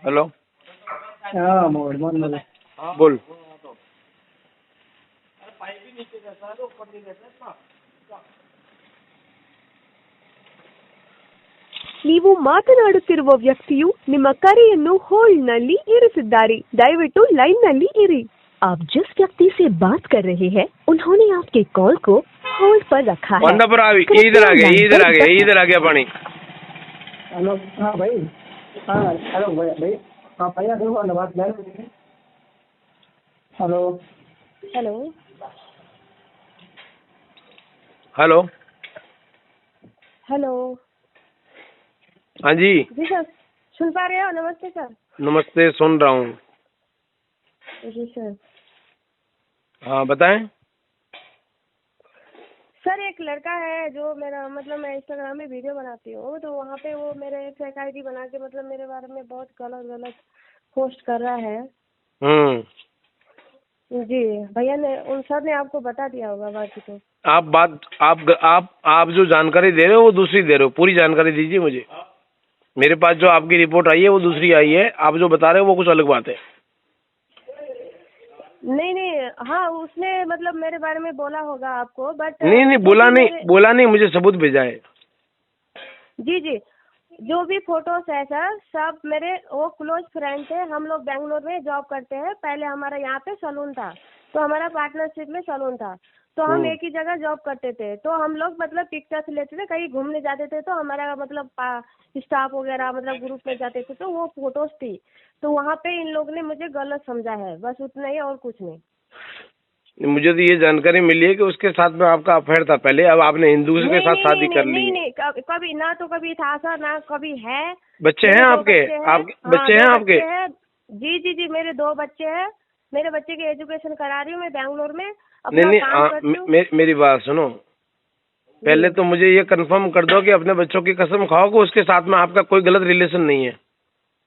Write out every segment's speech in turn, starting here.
Hello. हाँ मोहम्मद बोल। ನೀವು ಮಾತನಾಡುತ್ತಿರುವ ವ್ಯಕ್ತಿಯು ನಿಮ್ಮ ಕರೆಯನ್ನು ಹೋಲ್ಡ್ನಲ್ಲಿ ಇರಿಸಿದ್ದಾರೆ, ದಯವಿಟ್ಟು ಲೈನ್ನಲ್ಲಿ ಇರಿ। आप जिस व्यक्ति से बात कर रहे हैं उन्होंने आपके कॉल को होल्ड पर रखा है। इधर आ गया पानी। हेलो। हाँ भाई। हाँ हेलो भाई। हाँ भैया देखो ना बात। Hello hello hello. हेलो। हाँ जी सर सुन पा रहे हो? नमस्ते सर। नमस्ते, सुन रहा हूँ। जी सर। हाँ बताएं। सर एक लड़का है जो मेरा मतलब मैं इंस्टाग्राम में वीडियो बनाती हूँ, तो वहाँ पे वो मेरे फेक आईडी बना के मतलब मेरे बारे में बहुत गलत पोस्ट कर रहा है। जी भैया ने उन सर ने आपको बता दिया होगा बाकी तो। आप जो जानकारी दे रहे हो वो दूसरी दे रहे हो, पूरी जानकारी दीजिए मुझे। मेरे पास जो आपकी रिपोर्ट आई है वो दूसरी आई है, आप जो बता रहे हो वो कुछ अलग बात है। नहीं हाँ उसने मतलब मेरे बारे में बोला होगा आपको, बट नहीं बोला नहीं, मुझे सबूत भेजा है। जी जो भी फोटोज है सर सब मेरे वो क्लोज फ्रेंड थे। हम लोग बेंगलोर में जॉब करते हैं। पहले हमारा यहाँ पे सलून था, तो हमारा पार्टनरशिप में सलून था, तो हम एक ही जगह जॉब करते थे। तो हम लोग मतलब पिक्चर्स लेते थे, कहीं घूमने जाते थे, तो हमारा मतलब स्टाफ वगैरह मतलब ग्रुप में जाते थे, तो वो फोटोज थी। तो वहाँ पे इन लोग ने मुझे गलत समझा है, बस उतना ही और कुछ नहीं। मुझे तो ये जानकारी मिली है कि उसके साथ में आपका अफेयर था पहले, अब आपने हिंदू के साथ शादी कर ली है। नहीं कभी ना, तो कभी था सर ना कभी है। बच्चे हैं आपके? बच्चे हैं आपके? जी मेरे 2 बच्चे हैं। मेरे बच्चे की एजुकेशन करा रही हूँ मैं बेंगलोर में। नहीं मेरी बात सुनो। पहले तो मुझे ये कंफर्म कर दो कि अपने बच्चों की कसम खाओ कि उसके साथ में आपका कोई गलत रिलेशन नहीं है।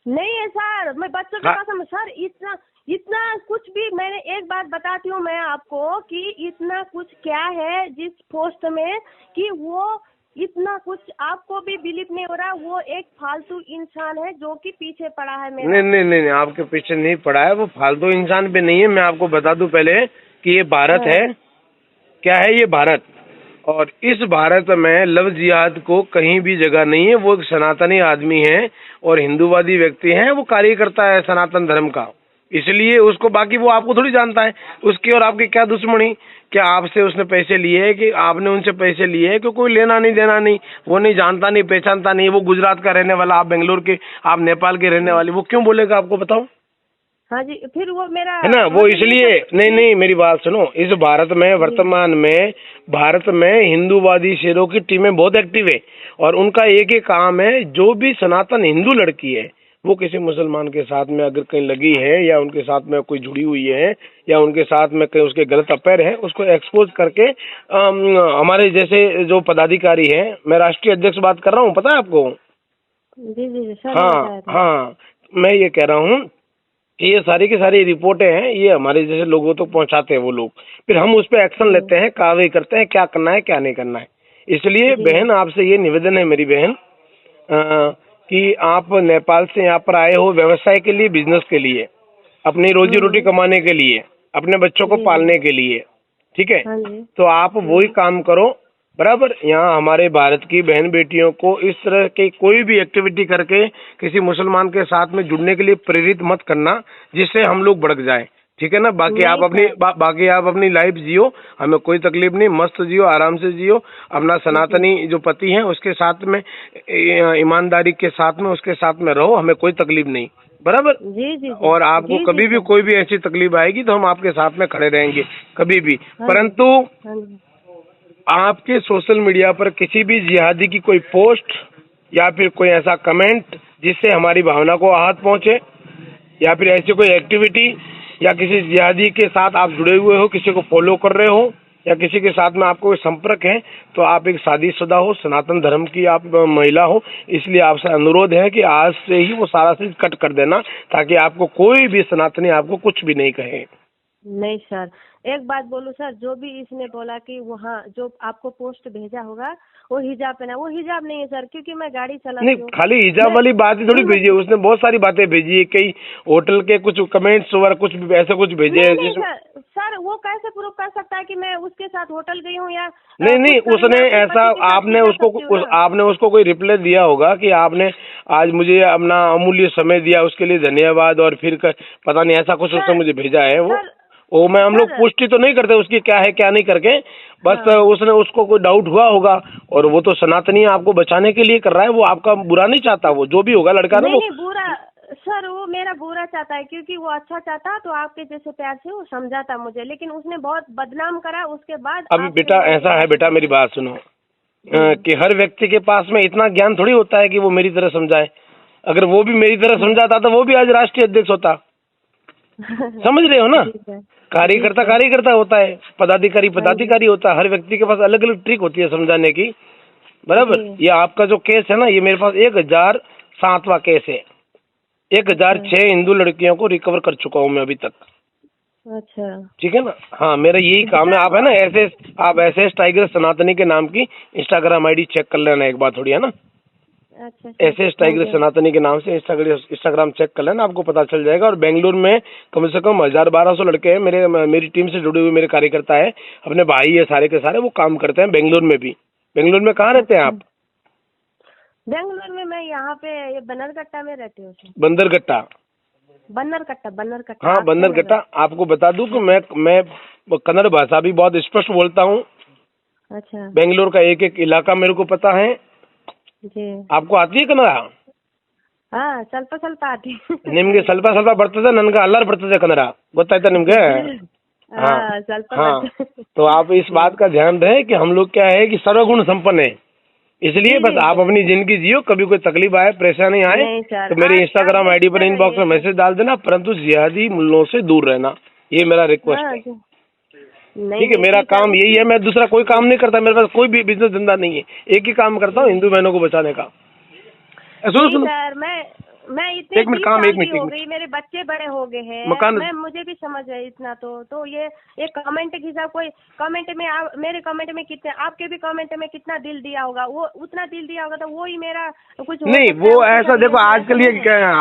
नहीं है सर, मैं बच्चों की कसम। सर इतना कुछ भी, मैंने एक बात बताती हूँ मैं आपको कि इतना कुछ क्या है जिस पोस्ट में कि वो इतना कुछ आपको भी बिलीव नहीं हो रहा। वो एक फालतू इंसान है जो कि पीछे पड़ा है मेरा। नहीं आपके पीछे नहीं पड़ा है, वो फालतू इंसान पे नहीं है। मैं आपको बता दूं पहले कि ये भारत है। क्या है ये? भारत। और इस भारत में लव जिहाद को कहीं भी जगह नहीं है। वो एक सनातनी आदमी है और हिंदूवादी व्यक्ति है, वो कार्य करता है सनातन धर्म का, इसलिए उसको, बाकी वो आपको थोड़ी जानता है। उसकी और आपकी क्या दुश्मनी? क्या आपसे उसने पैसे लिए है कि आपने उनसे पैसे लिए है? कि कोई लेना नहीं देना नहीं, वो नहीं जानता नहीं पहचानता नहीं। वो गुजरात का रहने वाला, आप बेंगलोर के, आप नेपाल के रहने वाले, वो क्यों बोलेगा आपको? बताओ। हाँ जी, फिर वो मेरा है ना, वो इसलिए नहीं मेरी बात सुनो। इस भारत में वर्तमान में भारत में हिंदूवादी शेरों की टीमें बहुत एक्टिव है और उनका एक ही काम है, जो भी सनातन हिंदू लड़की है वो किसी मुसलमान के साथ में अगर कहीं लगी है या उनके साथ में कोई जुड़ी हुई है या उनके साथ में कहीं उसके गलत अफेयर है, उसको एक्सपोज करके हमारे जैसे जो पदाधिकारी हैं, मैं राष्ट्रीय अध्यक्ष बात कर रहा हूँ, पता है आपको? जी सर। हाँ मैं ये कह रहा हूँ कि ये सारी की सारी रिपोर्टें हैं, ये हमारे जैसे लोगों तक पहुंचाते हैं वो लोग, फिर हम उस पर एक्शन लेते हैं, कार्रवाई करते हैं, क्या करना है क्या नहीं करना है। इसलिए बहन आपसे ये निवेदन है मेरी बहन कि आप नेपाल से यहाँ पर आए हो व्यवसाय के लिए, बिजनेस के लिए, अपनी रोजी रोटी कमाने के लिए, अपने बच्चों को पालने के लिए, ठीक है? तो आप वही काम करो बराबर। यहाँ हमारे भारत की बहन बेटियों को इस तरह की कोई भी एक्टिविटी करके किसी मुसलमान के साथ में जुड़ने के लिए प्रेरित मत करना, जिससे हम लोग भड़क जाए, ठीक है ना? बाकी आप अपनी लाइफ जियो, हमें कोई तकलीफ नहीं, मस्त जियो, आराम से जियो। अपना सनातनी जो पति है उसके साथ में ईमानदारी के साथ में उसके साथ में रहो, हमें कोई तकलीफ नहीं, बराबर। जी। और आपको कभी भी कोई भी ऐसी तकलीफ आएगी तो हम आपके साथ में खड़े रहेंगे कभी भी। परंतु आपके सोशल मीडिया पर किसी भी जिहादी की कोई पोस्ट या फिर कोई ऐसा कमेंट जिससे हमारी भावना को आहत पहुंचे, या फिर ऐसी कोई एक्टिविटी या किसी जिहादी के साथ आप जुड़े हुए हो, किसी को फॉलो कर रहे हो या किसी के साथ में आपको कोई संपर्क है, तो आप एक शादीशुदा हो, सनातन धर्म की आप महिला हो, इसलिए आपसे अनुरोध है कि आज से ही वो सारा चीज कट कर देना, ताकि आपको कोई भी सनातनी आपको कुछ भी नहीं कहे। नहीं सर, एक बात बोलूं सर, जो भी इसने बोला कि वहाँ जो आपको पोस्ट भेजा होगा वो हिजाब पहना, वो हिजाब नहीं है सर, क्योंकि मैं गाड़ी चलाती नहीं, हूँ। खाली हिजाब वाली बात ही थोड़ी भेजी है उसने, बहुत सारी बातें भेजी है, कई होटल के कुछ कमेंट्स वगैरह कुछ भी ऐसा कुछ भेजे है नहीं जिसमें सर, वो कैसे प्रूव कर सकता है कि मैं उसके साथ होटल गई हूँ या नहीं कुछ उसने कहीं अपने ऐसा पति के साथ आपने भी जा उसको सकती हूँ ना। आपने उसको कोई रिप्लाई दिया होगा कि आपने आज मुझे अपना अमूल्य समय दिया, उसके लिए धन्यवाद, और फिर पता नहीं ऐसा कुछ उसने मुझे भेजा है। वो मैं हम लोग पुष्टि तो नहीं करते उसकी क्या है क्या नहीं करके, बस उसने उसको कोई डाउट हुआ होगा, और वो तो सनातनी आपको बचाने के लिए कर रहा है, वो आपका बुरा नहीं चाहता, वो जो भी होगा लड़का ना वो नहीं बुरा सर, वो मेरा बुरा चाहता है, क्योंकि वो अच्छा चाहता तो आपके जैसे प्यार से वो समझाता मुझे, लेकिन उसने बहुत बदनाम करा उसके बाद। अभी बेटा ऐसा है, बेटा मेरी बात सुनो, कि हर व्यक्ति के पास में इतना ज्ञान थोड़ी होता है कि वो मेरी तरह समझाए। अगर वो भी मेरी तरह समझाता तो वो भी आज राष्ट्रीय अध्यक्ष होता। समझ रहे हो ना, कार्यकर्ता होता है, पदाधिकारी होता है, हर व्यक्ति के पास अलग अलग ट्रिक होती है समझाने की, बराबर। ये आपका जो केस है ना, ये मेरे पास 1007वां केस है, 1006 हिंदू लड़कियों को रिकवर कर चुका हूँ मैं अभी तक। अच्छा, ठीक है ना। हाँ, मेरा यही काम है। आप है ना आप एस टाइगर सनातनी के नाम की इंस्टाग्राम आईडी चेक कर लेना एक बार थोड़ी, है ना। अच्छा एस टाइगर सनातनी के नाम से इंस्टाग्राम चेक कर लेना, आपको पता चल जाएगा। और बेंगलुरु में कम से कम 1000-1200 लड़के हैं मेरी टीम से जुड़े हुए, मेरे कार्यकर्ता है, अपने भाई है सारे के सारे, वो काम करते हैं बेंगलुरु में भी। बेंगलुरु में कहाँ रहते हैं आप? बेंगलुरु में मैं यहाँ पे ये बनरघट्टा में रहती हूँ। बंदरघट्टा। बनरघट्टा। हाँ, बंदरघट्टा। आपको बता दूं कि मैं कन्नड़ भाषा भी बहुत स्पष्ट बोलता हूँ। अच्छा। बेंगलुरु का एक एक इलाका मेरे को पता है जी। आपको आती है कन्नड़? हाँ, ಸ್ವಲ್ಪ ಆತಿ ನಿಮ್ಗೆ ಸ್ವಲ್ಪ ಬರ್ತದೆ, ನನ್ಗೆ ಅಲ್ಲಾರು ಬರ್ತದೆ ಕನ್ನಡ, ಗೊತ್ತಾಯ್ತಾ ನಿಮ್ಗೆ? हाँ, हाँ, तो आप इस बात का ध्यान रहे कि हम लोग क्या है कि सर्वगुण संपन्न है, इसलिए बस आप अपनी जिंदगी जियो, कभी कोई तकलीफ आए परेशानी आए तो मेरे इंस्टाग्राम आईडी पर इनबॉक्स में मैसेज डाल देना, परंतु जिहादी मुल्लों से दूर रहना, ये मेरा रिक्वेस्ट है। ठीक है, मेरा काम यही है, मैं दूसरा कोई काम नहीं करता, मेरे पास कोई भी बिजनेस धंधा नहीं है, एक ही काम करता हूँ, हिंदू बहनों को बचाने का। सुनो सर, मैं इतनी एक मिनट हो गई, मेरे बच्चे बड़े हो गए हैं, मैं मुझे भी समझ है इतना, तो ये एक कमेंट के हिसाब, कोई कमेंट में मेरे कमेंट में कितने, आपके भी कमेंट में कितना दिल दिया होगा, वो उतना दिल दिया होगा तो वो ही मेरा कुछ नहीं, वो ऐसा देखो आजकल ये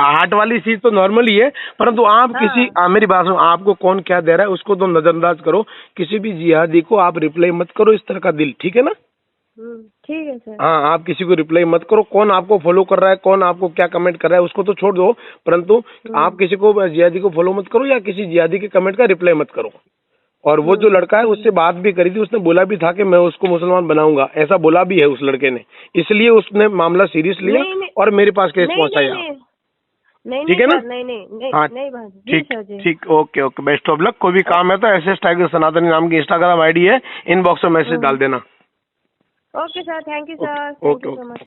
हार्ट वाली चीज तो नॉर्मल ही है, परंतु आप किसी मेरी बात सुनो, आपको कौन क्या दे रहा है उसको तो नजरअंदाज करो, किसी भी जिहादी को आप रिप्लाई मत करो इस तरह का दिल, ठीक है ना। ठीक है सर। हाँ, आप किसी को रिप्लाई मत करो, कौन आपको फॉलो कर रहा है, कौन आपको क्या कमेंट कर रहा है उसको तो छोड़ दो, परंतु आप किसी को जिहादी को फॉलो मत करो या किसी जिहादी के कमेंट का रिप्लाई मत करो। और वो जो लड़का है उससे बात भी करी थी, उसने बोला भी था कि मैं उसको मुसलमान बनाऊंगा, ऐसा बोला भी है उस लड़के ने, इसलिए उसने मामला सीरियस लिया और मेरे पास केस पहुंचाया। ठीक है ना। हाँ, ठीक, ओके, बेस्ट ऑफ लक। कोई भी काम है तो एस टाइगर सनातनी नाम की इंस्टाग्राम आईडी है, इनबॉक्स में मैसेज डाल देना। Okay sir, thank you sir, thank you so much.